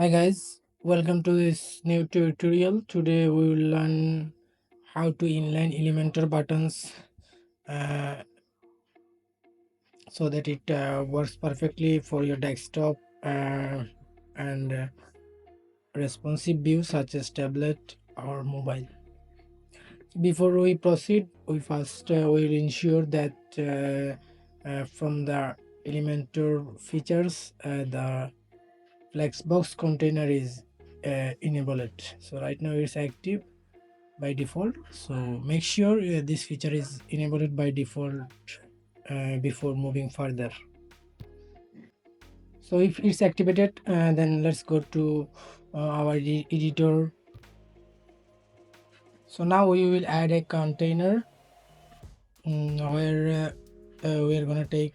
Hi guys, welcome to this new tutorial. Today we will learn how to inline Elementor buttons uh, so that it works perfectly for your desktop and responsive views such as tablet or mobile. Before we proceed, we first will ensure that from the Elementor features the Flexbox container is enabled. So right now it's active by default, so make sure this feature is enabled by default before moving further. So if it's activated, then let's go to our editor. So now we will add a container where we are going to take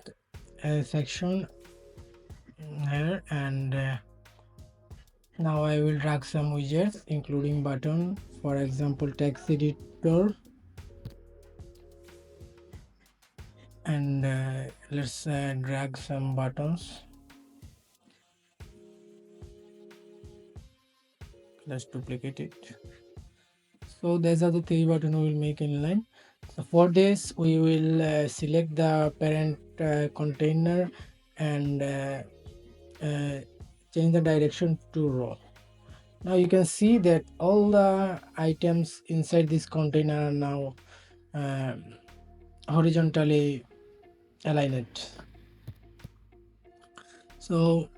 a section here, and now I will drag some widgets including button, for example text editor, and let's drag some buttons. Let's duplicate it. So these are the three buttons we will make inline. So for this we will select the parent container and change the direction to row. Now you can see that all the items inside this container are now uh, horizontally aligned. So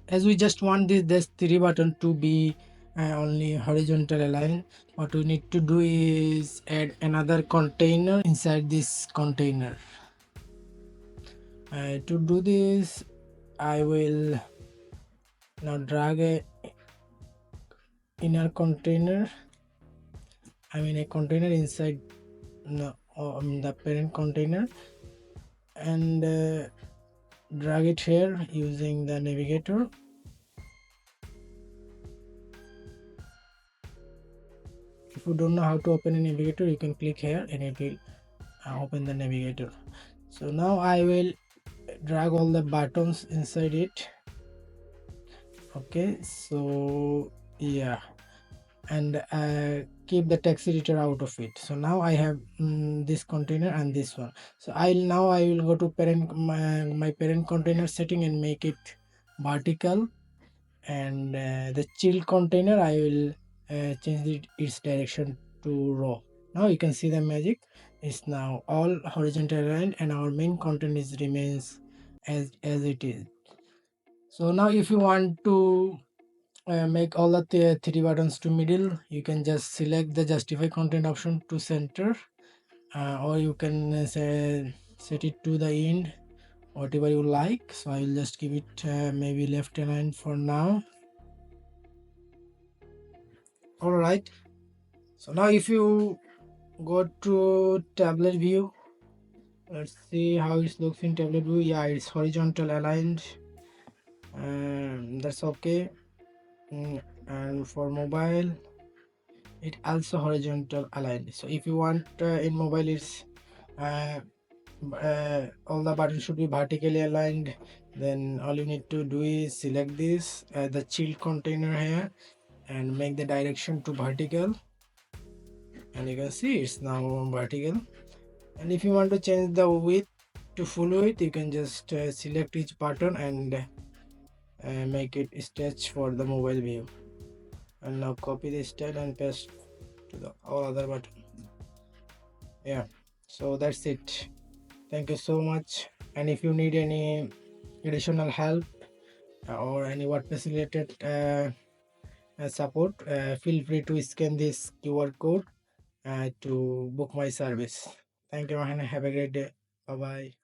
as we just want this three button to be only horizontal align, what we need to do is add another container inside this container. To do this, I will now drag a inner container, a container inside the parent container, and drag it here using the navigator. If you don't know how to open a navigator, you can click here and it will open the navigator. So now I will drag all the buttons inside it. Okay, so yeah, and keep the text editor out of it. So now I have this container and this one. So I will go to my parent container setting and make it vertical, and the child container I will change its direction to row. Now you can see the magic is now all horizontal aligned and our main content is remains as it is. So now if you want to make all the three buttons to middle, you can just select the justify content option to center, or you can set it to the end, whatever you like. So I will just give it maybe left aligned for now. All right, so now if you go to tablet view, let's see how it looks in tablet view. Yeah, it's horizontal aligned, that's okay. And for mobile it also horizontal aligned. So if you want in mobile it's uh, all the buttons should be vertically aligned, then all you need to do is select this the child container here and make the direction to vertical, and you can see it's now vertical. And if you want to change the width to full width, you can just select each button and make it stretch for the mobile view. And now copy the style and paste to the all other button. Yeah, so that's it. Thank you so much. And if you need any additional help or any WordPress related support, feel free to scan this QR code to book my service. Thank you and have a great day. Bye bye.